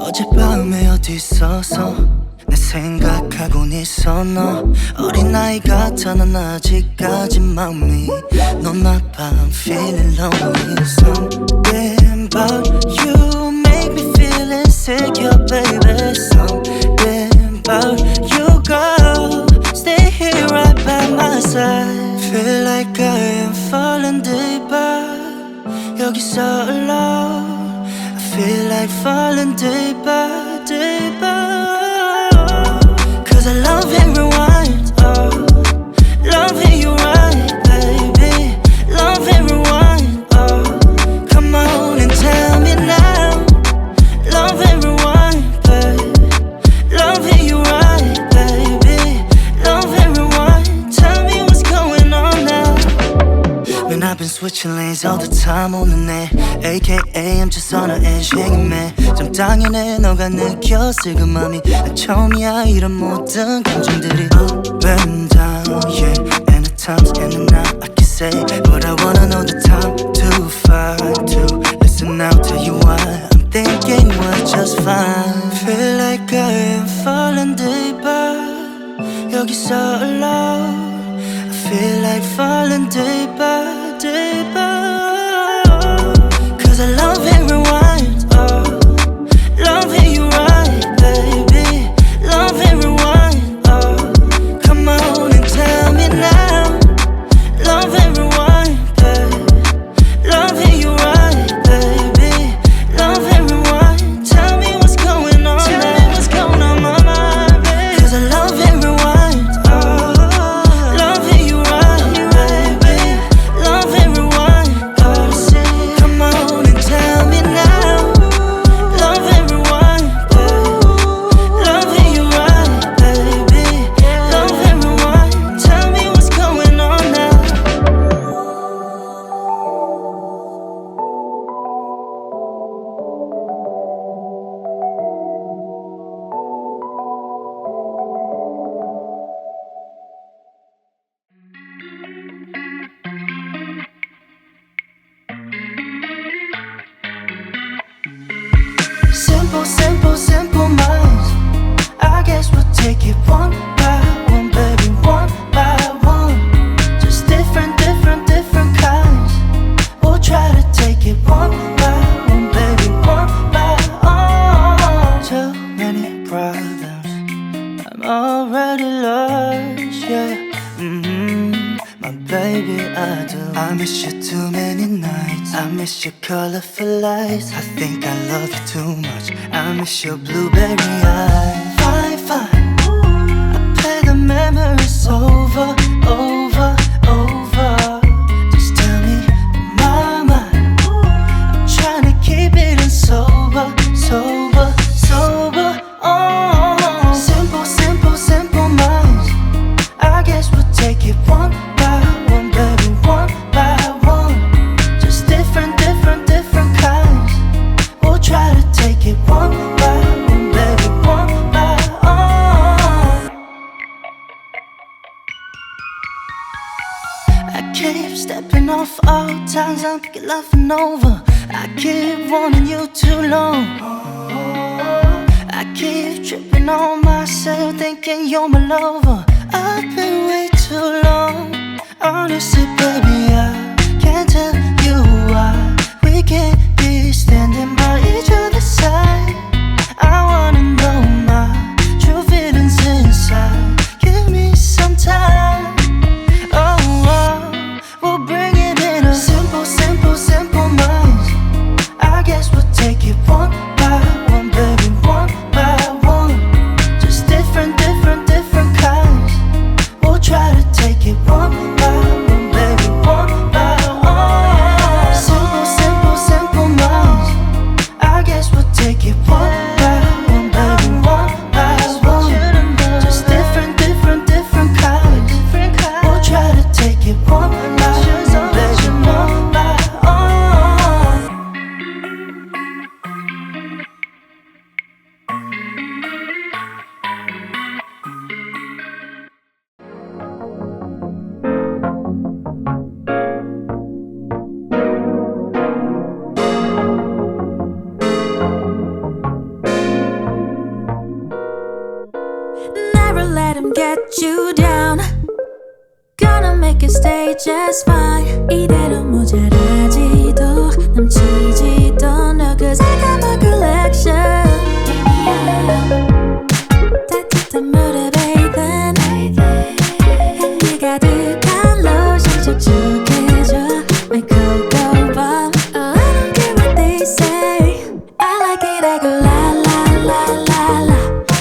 어젯밤에 어디 있어서 내 생각하곤 있어. 너 어린아이 같아. 난 아직까지 마음이 넌 아파. I'm feeling lonely. Something about you make me feel insecure, baby. Something about you, girl. Stay here right by my side. Feel like I am falling deeper. 여기서 alone. I feel like falling deeper, deeper. Cause I love and rewind, oh. Love and you right, baby. Love and rewind, oh. Come on and tell me now. Love and rewind, baby. Love and you right, baby. Love and rewind. Tell me what's going on now. Man, I've been switching lanes all the time. 오늘 내 AKA I'm just on the edge hanging man. 좀 당연해 너가 느꼈을 그 맘이 난 처음이야. 이런 모든 감정들이 up and down, yeah. And the times in and out I can say but I wanna know the time to fight to listen now, tell you why I'm thinking we're just fine. Feel like I am falling deeper. 여기서 alone. I feel like falling deeper, deeper. Cause I love and rewind, oh. Love and you right, baby. Love and rewind, oh. Come on and tell me now. Love and rewind, baby. Love and you right, baby. Love and rewind. Tell me what's going on. Tell me what's going on my mind, baby. Cause I love and rewind, oh. Love and you right, baby. Love and rewind, oh. Come on and tell me now. Love and rewind, baby. Love and you right, baby. Love and rewind. Tell me what's going on now. Simple, simple, simple minds. I guess we'll take it one by one, baby, one by one. Just different, different, different kinds. We'll try to take it one by one, baby, one by one. Too many problems, I'm already lost, yeah. My baby, I do. I miss you too many nights. I miss your colorful lights. I think I love you too much. I miss your blueberry eyes. Fine, fine. I play the memories over, over, over. Just tell me my mind. I'm trying to keep it in sober, sober, sober. Oh, simple, simple, simple minds. I guess we'll take it one by one. Try to take it one by one, baby, one by one. I keep stepping off all times I'm loving over. I keep wanting you too long. I keep tripping on myself thinking you're my lover. I've been way too long. Honestly, baby, I can't tell you why we can't be standing by each other's side. I wanna know my true feelings inside. Give me some time. Oh, oh, we'll bring it in a simple, simple, simple minds. I guess we'll take it one by one, baby, one by one. Just different, different, different kinds. get you down. Gonna make you stay just fine. 이대로 모자라지도 넘치지도 않아. Cause I got my collection. 따뜻한 물에 bathe 향기 가득한 로션 촉촉해져 My cocoa bomb. Oh, I don't care what they say. I like it, I go la la la la la.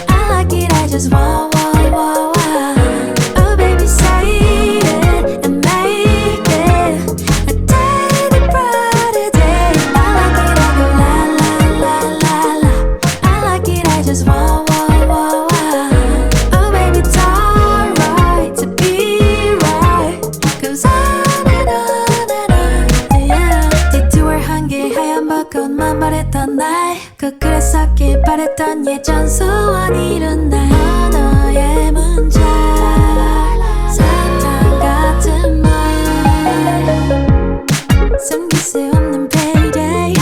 I like it, I just want, want, want, want. Oh baby, say it and make it a daily brighter day. I like it, I go la la la la la. I like it, I just want, want, want, want. Oh baby, it's alright to be right. Goes on and on and on, yeah. 뒤투얼 한길 하얀 벚꽃만 바랬던 날 꼭 그랬었길 바랬던 예전 소원 이룬 날 언어의 문장 사탕 같은 말 숨길 수 없는 payday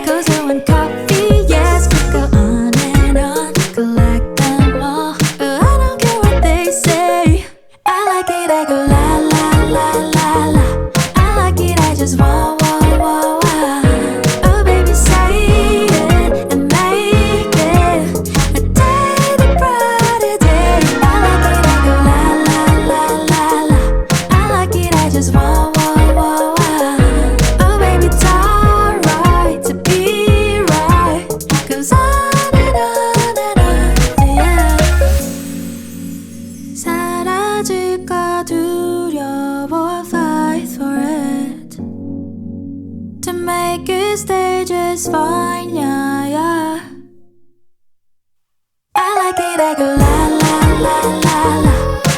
고소한 coffee yes we go on and on collect them all. Oh, I don't care what they say. I like it, I go la la la la la. I like it, I just want, want, want, want. Oh baby, say it and make it a daily brighter day. I like it, I go la la la la la. I like it, I just want, want, want, want. Oh baby, it's alright to be right. Goes on and on and on, yeah. 사라질까 두려워 fight for it to make it stay just fine, yeah, yeah. I like it, I go la la la la la.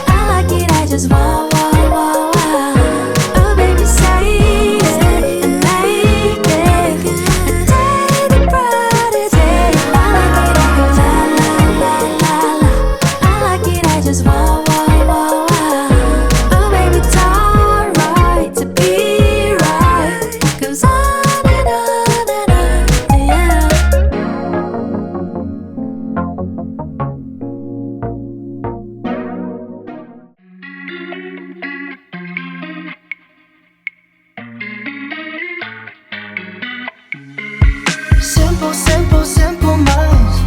I like it, I just want, want, want, want. Oh baby, say it and make it a daily brighter day. I like it, I go la la la la la. I like it, I just want, want, want, want. Oh baby, it's alright to be right. Goes on and on and on, yeah. Simple, simple, simple minds.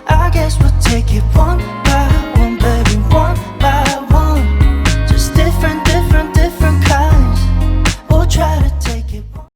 I guess we'll take it one